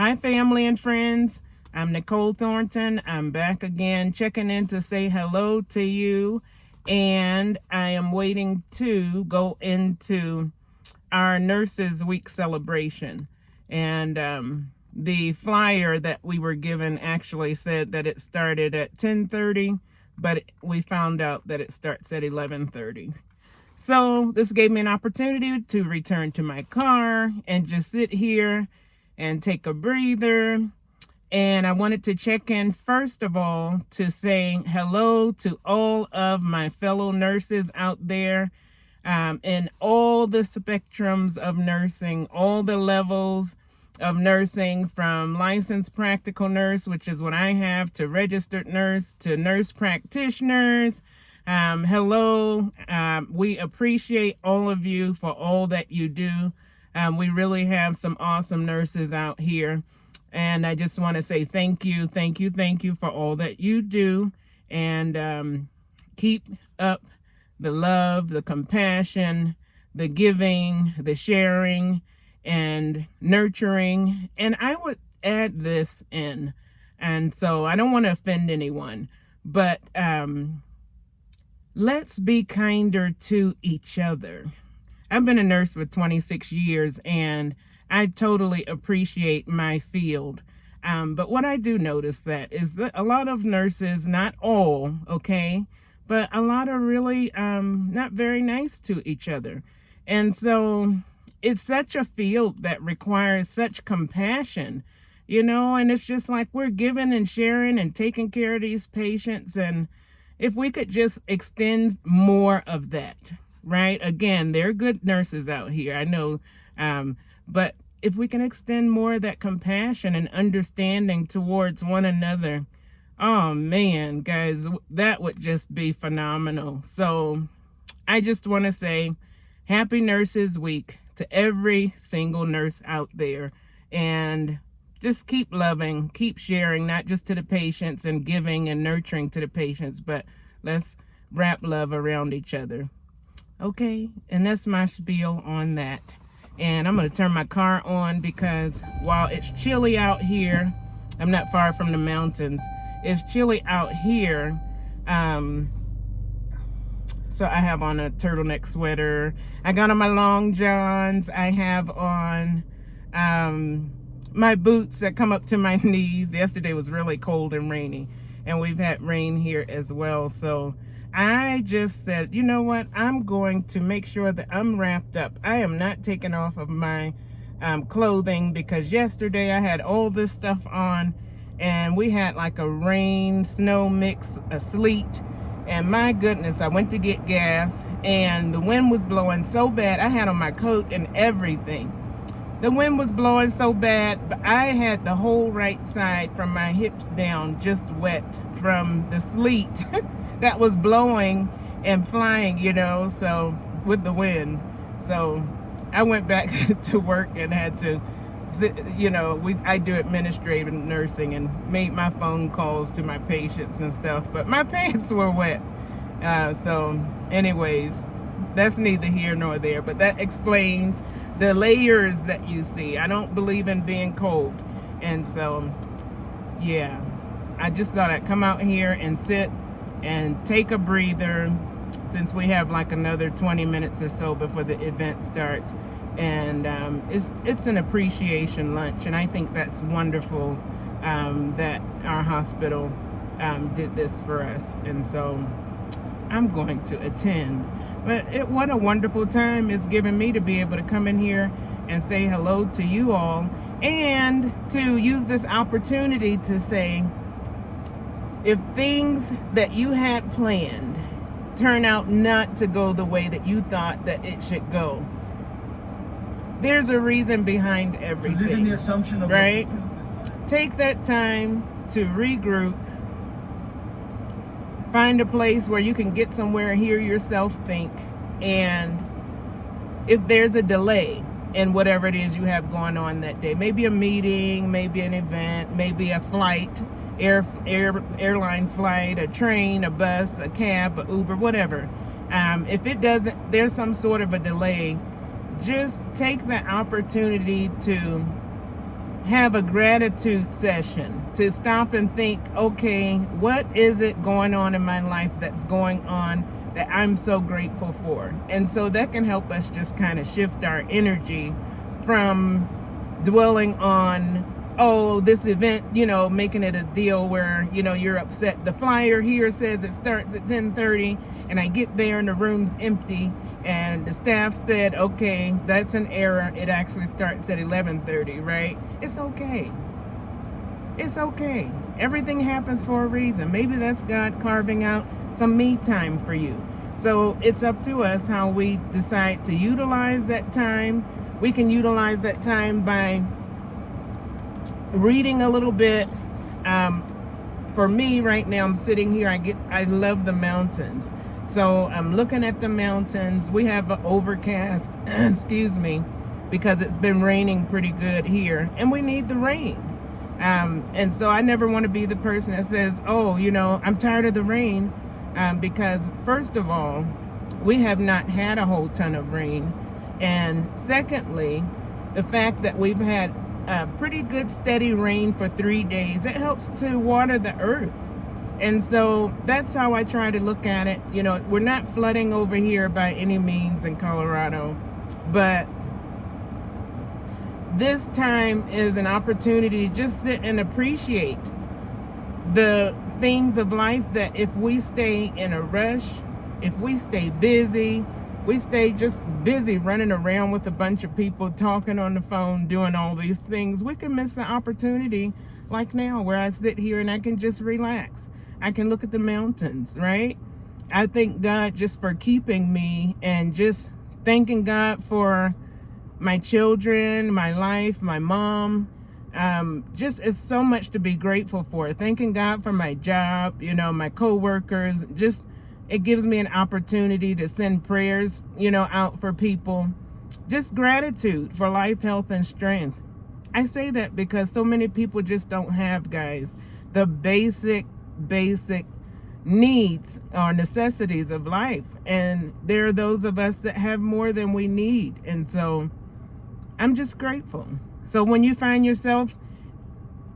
Hi, family and friends. I'm Nicole Thornton. I'm back again, checking in to say hello to you. And I am waiting to go into our Nurses Week celebration. And the flyer that we were given actually said that it started at 10:30, but we found out that it starts at 11:30. So this gave me an opportunity to return to my car and just sit here and take a breather. And I wanted to check in first of all to say hello to all of my fellow nurses out there in all the spectrums of nursing, all the levels of nursing, from licensed practical nurse, which is what I have, to registered nurse, to nurse practitioners. Hello. We appreciate all of you for all that you do. We really have some awesome nurses out here. And I just want to say thank you for all that you do. And keep up the love, the compassion, the giving, the sharing, and nurturing. And I would add this in. And so I don't want to offend anyone, but let's be kinder to each other. I've been a nurse for 26 years, and I totally appreciate my field. But what I do notice that is that a lot of nurses, not all, okay, but a lot are really not very nice to each other. And so it's such a field that requires such compassion, and it's just like we're giving and sharing and taking care of these patients. And if we could just extend more of that, right? Again, there are good nurses out here, I know, but if we can extend more of that compassion and understanding towards one another, oh man, guys, that would just be phenomenal. So I just want to say Happy Nurses Week to every single nurse out there. And just keep loving, keep sharing, not just to the patients and giving and nurturing to the patients, but let's wrap love around each other. Okay, and that's my spiel on that. And I'm going to turn my car on because while it's chilly out here, I'm not far from the mountains. It's chilly out here. So I have on a turtleneck sweater. I got on my long johns. I have on my boots that come up to my knees. Yesterday was really cold and rainy, and we've had rain here as well. So I just said, you know what? I'm going to make sure that I'm wrapped up. I am not taking off of my clothing because yesterday I had all this stuff on, and we had like a rain, snow mix, a sleet. And my goodness, I went to get gas and the wind was blowing so bad. I had on my coat and everything. The wind was blowing so bad, but I had the whole right side from my hips down just wet from the sleet that was blowing and flying, so with the wind. So I went back to work and had to sit, I do administrative nursing and made my phone calls to my patients and stuff, but my pants were wet. So anyways, that's neither here nor there, but that explains the layers that you see. I don't believe in being cold. And so, yeah, I just thought I'd come out here and sit and take a breather since we have like another 20 minutes or so before the event starts. And it's an appreciation lunch, and I think that's wonderful that our hospital did this for us. And so I'm going to attend. But what a wonderful time it's given me to be able to come in here and say hello to you all, and to use this opportunity to say, if things that you had planned turn out not to go the way that you thought that it should go, there's a reason behind everything, right? Take that time to regroup, find a place where you can get somewhere and hear yourself think. And if there's a delay in whatever it is you have going on that day, maybe a meeting, maybe an event, maybe a flight, airline flight, a train, a bus, a cab, a Uber, whatever. If it doesn't, there's some sort of a delay, just take the opportunity to have a gratitude session, to stop and think, okay, what is it going on in my life that's going on that I'm so grateful for? And so that can help us just kind of shift our energy from dwelling on, oh, this event, making it a deal where, you're upset. The flyer here says it starts at 10:30, and I get there and the room's empty, and the staff said, okay, that's an error. It actually starts at 11:30, right? It's okay. It's okay. Everything happens for a reason. Maybe that's God carving out some me time for you. So it's up to us how we decide to utilize that time. We can utilize that time by reading a little bit. For me right now, I'm sitting here. I love the mountains. So I'm looking at the mountains. We have an overcast, excuse me, because it's been raining pretty good here, and we need the rain. And so I never want to be the person that says, oh, I'm tired of the rain, because first of all, we have not had a whole ton of rain. And secondly, the fact that we've had pretty good steady rain for 3 days, it helps to water the earth. And so that's how I try to look at it. We're not flooding over here by any means in Colorado, but this time is an opportunity to just sit and appreciate the things of life, that if we stay in a rush, if we stay busy, we stay just busy running around with a bunch of people, talking on the phone, doing all these things, we can miss the opportunity like now, where I sit here and I can just relax. I can look at the mountains, right? I thank God just for keeping me, and just thanking God for my children, my life, my mom. Just it's so much to be grateful for. Thanking God for my job, my coworkers. Just it gives me an opportunity to send prayers, out for people. Just gratitude for life, health, and strength. I say that because so many people just don't have, guys, the basic needs or necessities of life. And there are those of us that have more than we need. And so I'm just grateful. So when you find yourself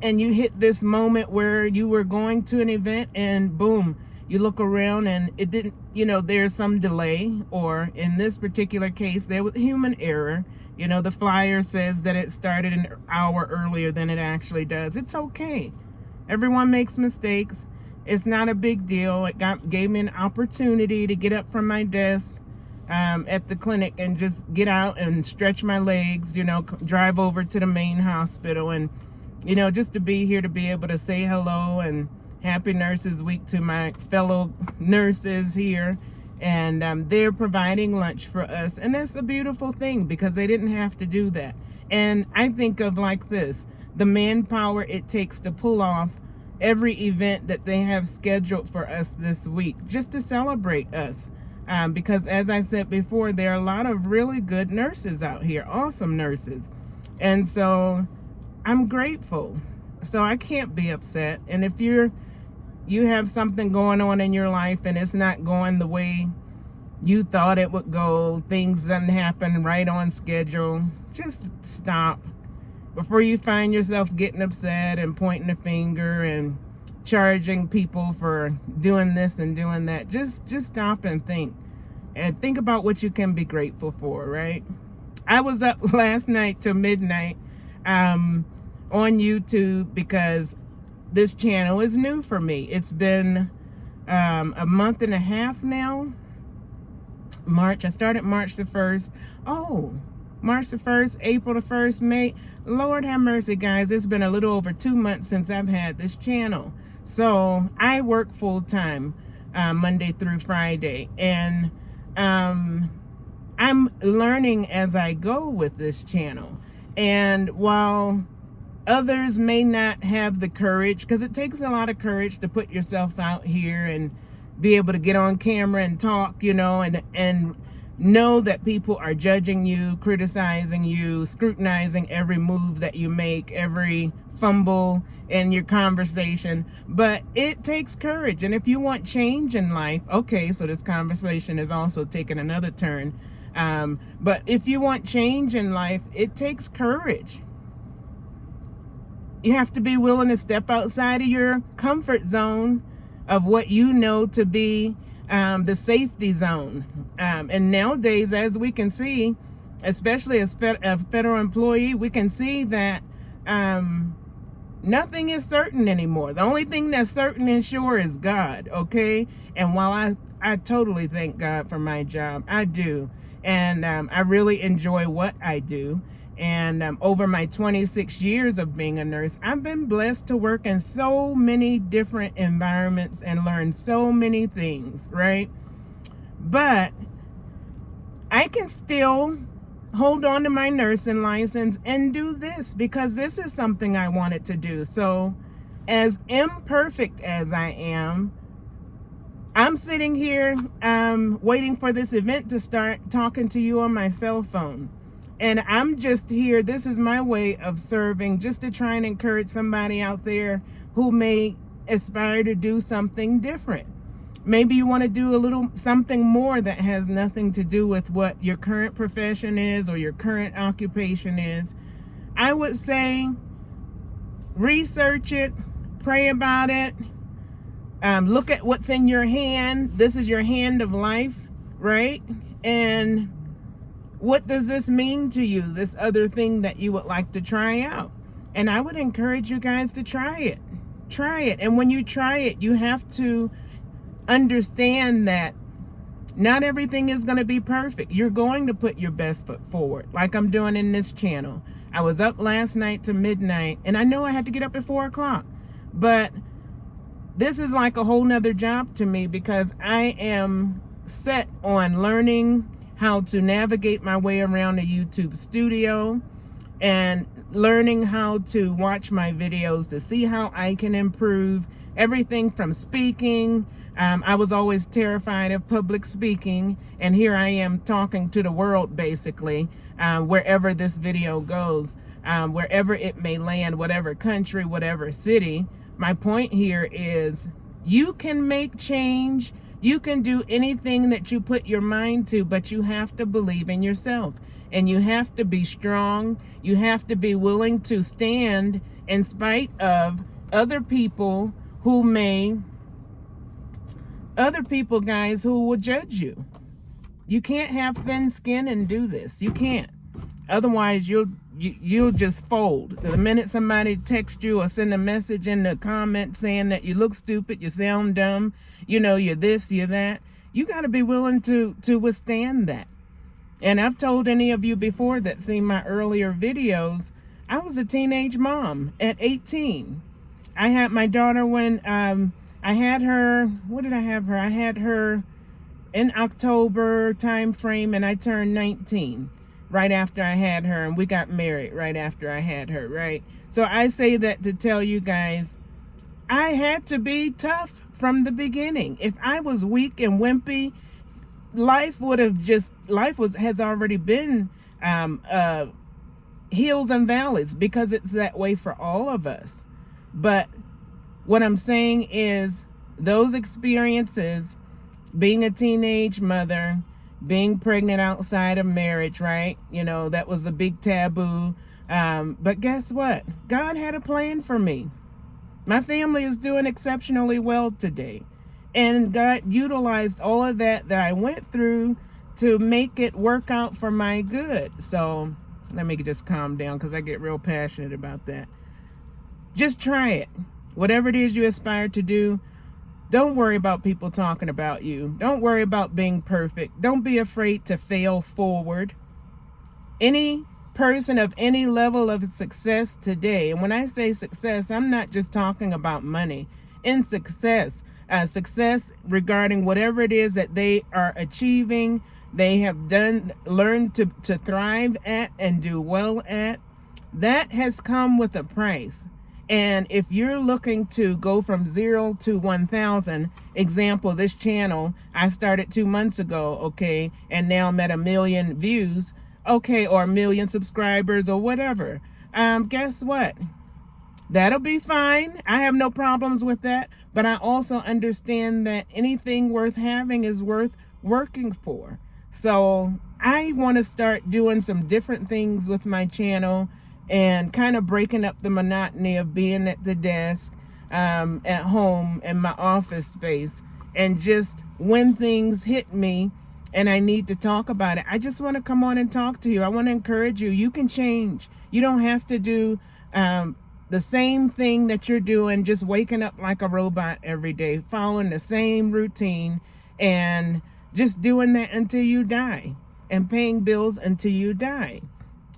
and you hit this moment where you were going to an event and boom, you look around and it didn't, there's some delay, or in this particular case, there was human error. The flyer says that it started an hour earlier than it actually does. It's okay. Everyone makes mistakes. It's not a big deal. It gave me an opportunity to get up from my desk at the clinic and just get out and stretch my legs, drive over to the main hospital, and, just to be here, to be able to say hello and Happy Nurses Week to my fellow nurses here. And they're providing lunch for us. And that's a beautiful thing, because they didn't have to do that. And I think of like this, the manpower it takes to pull off every event that they have scheduled for us this week, just to celebrate us. Because as I said before, there are a lot of really good nurses out here, awesome nurses. And so I'm grateful. So I can't be upset. And if you have something going on in your life and it's not going the way you thought it would go, things doesn't happen right on schedule, just stop. Before you find yourself getting upset and pointing a finger and charging people for doing this and doing that, just stop and think about what you can be grateful for, right? I was up last night till midnight on YouTube, because this channel is new for me. It's been a month and a half now. I started March the 1st. Oh, March the 1st, April the 1st, May. Lord have mercy, guys. It's been a little over 2 months since I've had this channel. So I work full time, Monday through Friday. And I'm learning as I go with this channel. And while others may not have the courage, because it takes a lot of courage to put yourself out here and be able to get on camera and talk, and know that people are judging you, criticizing you, scrutinizing every move that you make, every fumble in your conversation. But it takes courage. And if you want change in life, okay, so this conversation is also taking another turn. But if you want change in life, it takes courage. You have to be willing to step outside of your comfort zone of what you know to be the safety zone. And nowadays, as we can see, especially as a federal employee, we can see that nothing is certain anymore. The only thing that's certain and sure is God, okay? And while I totally thank God for my job, I do. And I really enjoy what I do. And over my 26 years of being a nurse, I've been blessed to work in so many different environments and learn so many things, right? But I can still hold on to my nursing license and do this because this is something I wanted to do. So as imperfect as I am, I'm sitting here waiting for this event to start, talking to you on my cell phone. And I'm just here. This is my way of serving, just to try and encourage somebody out there who may aspire to do something different. Maybe you want to do something more that has nothing to do with what your current profession is or your current occupation is. I would say research it, pray about it, look at what's in your hand. This is your hand of life, right? And what does this mean to you, this other thing that you would like to try out? And I would encourage you guys to try it. Try it. And when you try it, you have to understand that not everything is going to be perfect. You're going to put your best foot forward, like I'm doing in this channel. I was up last night to midnight, and I know I had to get up at 4 o'clock. But this is like a whole nother job to me because I am set on learning how to navigate my way around a YouTube studio and learning how to watch my videos to see how I can improve everything from speaking. I was always terrified of public speaking, and here I am talking to the world basically, wherever this video goes, wherever it may land, whatever country, whatever city. My point here is you can make change. You can do anything that you put your mind to, but you have to believe in yourself, and you have to be strong. You have to be willing to stand in spite of other people, guys, who will judge you. You can't have thin skin and do this. You can't. Otherwise, you'll just fold. The minute somebody texts you or send a message in the comments saying that you look stupid, you sound dumb, you're this, you're that, you got to be willing to withstand that. And I've told any of you before that seen my earlier videos, I was a teenage mom at 18. I had my daughter when I had her, what did I have her? I had her in October time frame, and I turned 19 right after I had her, and we got married right after I had her, right? So I say that to tell you guys, I had to be tough from the beginning. If I was weak and wimpy, life has already been hills and valleys, because it's that way for all of us. But what I'm saying is those experiences, being a teenage mother, being pregnant outside of marriage, right? That was a big taboo. But guess what? God had a plan for me. My family is doing exceptionally well today. And God utilized all of that I went through to make it work out for my good. So let me just calm down, because I get real passionate about that. Just try it. Whatever it is you aspire to do, don't worry about people talking about you. Don't worry about being perfect. Don't be afraid to fail forward. Any person of any level of success today, and when I say success, I'm not just talking about money. In success regarding whatever it is that they are achieving, they have learned to thrive at and do well at, that has come with a price. And if you're looking to go from 0 to 1,000, example, this channel, I started 2 months ago, okay, and now I'm at 1 million views, okay, or 1 million subscribers or whatever. Guess what? That'll be fine. I have no problems with that. But I also understand that anything worth having is worth working for. So I want to start doing some different things with my channel, and kind of breaking up the monotony of being at the desk, at home in my office space. And just when things hit me and I need to talk about it, I just want to come on and talk to you. I want to encourage you. You can change. You don't have to do the same thing that you're doing, just waking up like a robot every day, following the same routine, and just doing that until you die, and paying bills until you die.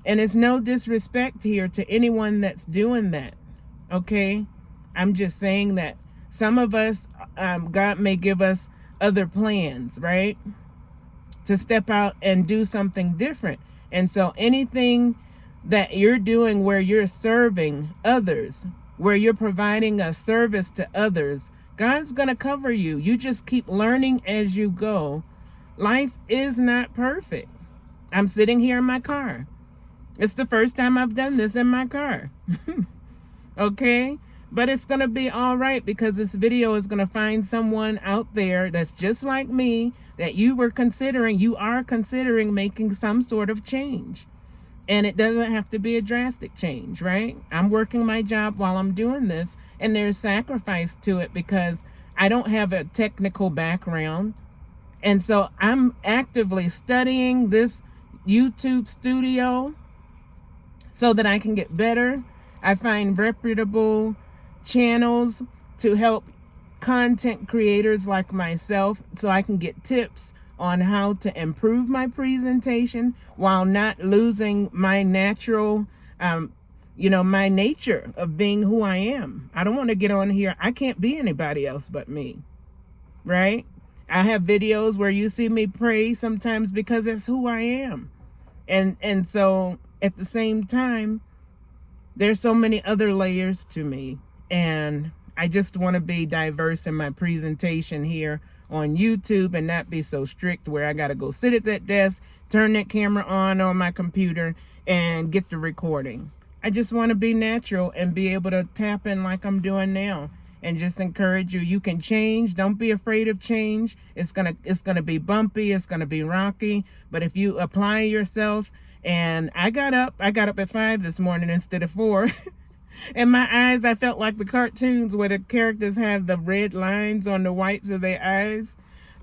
And it's no disrespect here to anyone that's doing that, okay? I'm just saying that some of us, God may give us other plans, right? To step out and do something different. And so anything that you're doing where you're serving others, where you're providing a service to others, God's going to cover you. You just keep learning as you go. Life is not perfect. I'm sitting here in my car. It's the first time I've done this in my car. Okay? But it's going to be all right, because this video is going to find someone out there that's just like me, that you are considering making some sort of change. And it doesn't have to be a drastic change, right? I'm working my job while I'm doing this, and there's sacrifice to it because I don't have a technical background. And so I'm actively studying this YouTube studio so that I can get better. I find reputable channels to help content creators like myself so I can get tips on how to improve my presentation while not losing my natural, my nature of being who I am. I don't want to get on here. I can't be anybody else but me, right? I have videos where you see me pray sometimes because it's who I am. And so at the same time, there's so many other layers to me. And I just want to be diverse in my presentation here on YouTube and not be so strict where I got to go sit at that desk, turn that camera on my computer, and get the recording. I just want to be natural and be able to tap in like I'm doing now, and just encourage you. You can change. Don't be afraid of change. It's gonna be bumpy. It's gonna be rocky. But if you apply yourself, and I got up at 5 this morning instead of 4. In my eyes, I felt like the cartoons where the characters have the red lines on the whites of their eyes.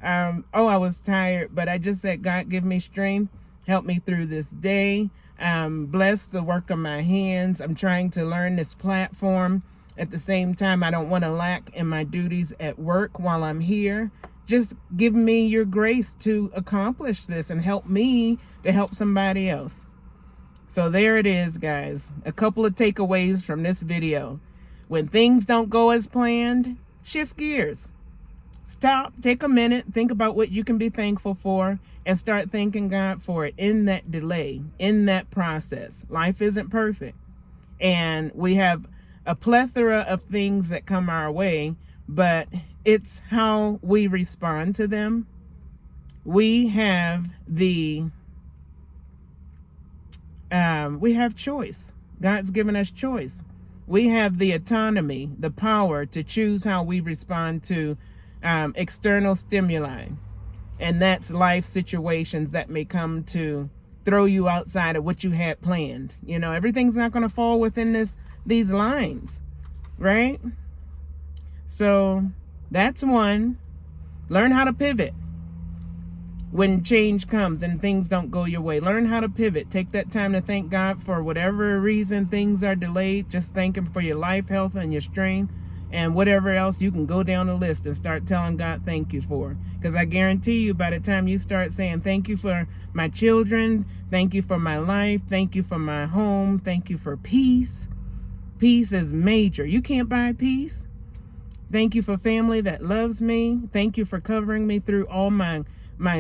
I was tired, but I just said, God, give me strength. Help me through this day. Bless the work of my hands. I'm trying to learn this platform. At the same time, I don't want to lack in my duties at work while I'm here. Just give me your grace to accomplish this and help me to help somebody else. So there it is, guys. A couple of takeaways from this video. When things don't go as planned, shift gears. Stop, take a minute, think about what you can be thankful for, and start thanking God for it in that delay, in that process. Life isn't perfect. And we have a plethora of things that come our way, but it's how we respond to them. We have choice. God's given us choice. We have the autonomy, the power to choose how we respond to external stimuli. And that's life situations that may come to throw you outside of what you had planned. Everything's not going to fall within these lines, right? So that's one. Learn how to pivot when change comes and things don't go your way. Learn how to pivot. Take that time to thank God for whatever reason things are delayed. Just thank Him for your life, health, and your strength, and whatever else you can go down the list and start telling God thank you for. Because I guarantee you, by the time you start saying thank you for my children, thank you for my life, thank you for my home, thank you for peace. Peace is major. You can't buy peace. Thank you for family that loves me. Thank you for covering me through all my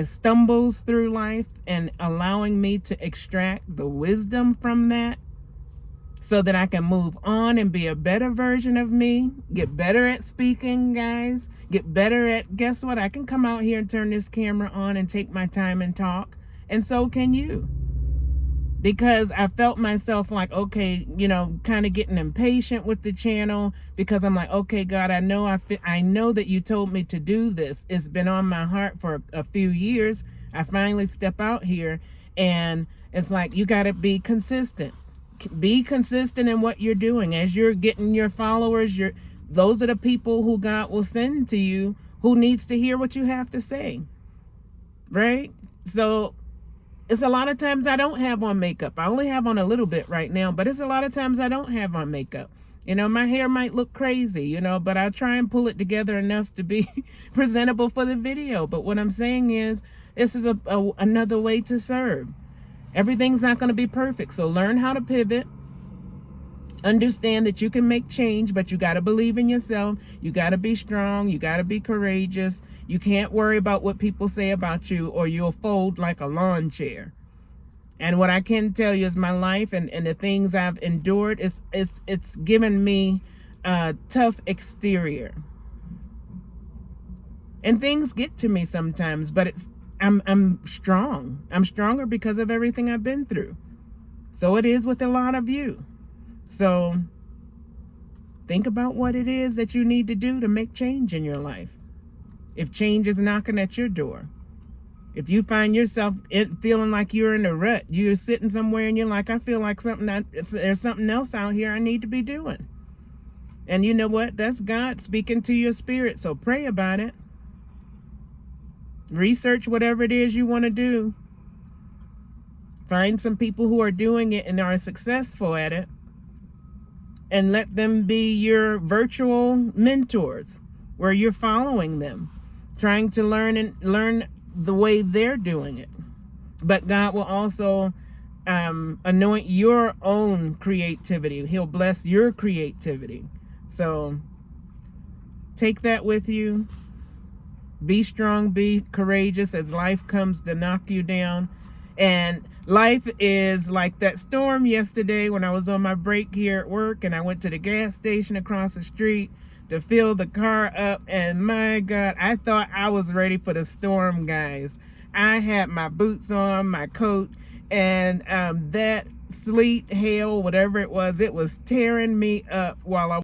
stumbles through life and allowing me to extract the wisdom from that so that I can move on and be a better version of me. Get better at speaking, guys. Get better at, guess what? I can come out here and turn this camera on and take my time and talk. And so can you. Because I felt myself like, okay, kind of getting impatient with the channel, because I'm like, okay, God, I know that you told me to do this. It's been on my heart for a few years. I finally step out here, and it's like, you got to be consistent. Be consistent in what you're doing. As you're getting your followers, those are the people who God will send to you who needs to hear what you have to say, right? So it's a lot of times I don't have on makeup. I only have on a little bit right now, but it's a lot of times I don't have on makeup. You know, my hair might look crazy, you know, but I try and pull it together enough to be presentable for the video. But what I'm saying is, this is another way to serve. Everything's not going to be perfect. So learn how to pivot. Understand that you can make change, but you got to believe in yourself. You got to be strong. You got to be courageous. You can't worry about what people say about you, or you'll fold like a lawn chair. And what I can tell you is my life and the things I've endured, it's given me a tough exterior. And things get to me sometimes, but I'm strong. I'm stronger because of everything I've been through. So it is with a lot of you. So think about what it is that you need to do to make change in your life. If change is knocking at your door, if you find yourself feeling like you're in a rut, you're sitting somewhere and you're like, I feel like there's something else out here I need to be doing. And you know what? That's God speaking to your spirit. So pray about it. Research whatever it is you want to do. Find some people who are doing it and are successful at it, and let them be your virtual mentors, where you're following them, trying to learn the way they're doing it. But God will also anoint your own creativity. He'll bless your creativity. So take that with you. Be strong, be courageous as life comes to knock you down. And life is like that storm yesterday when I was on my break here at work, and I went to the gas station across the street to fill the car up, and my God, I thought I was ready for the storm, guys. I had my boots on, my coat, and that sleet, hail, whatever it was tearing me up while I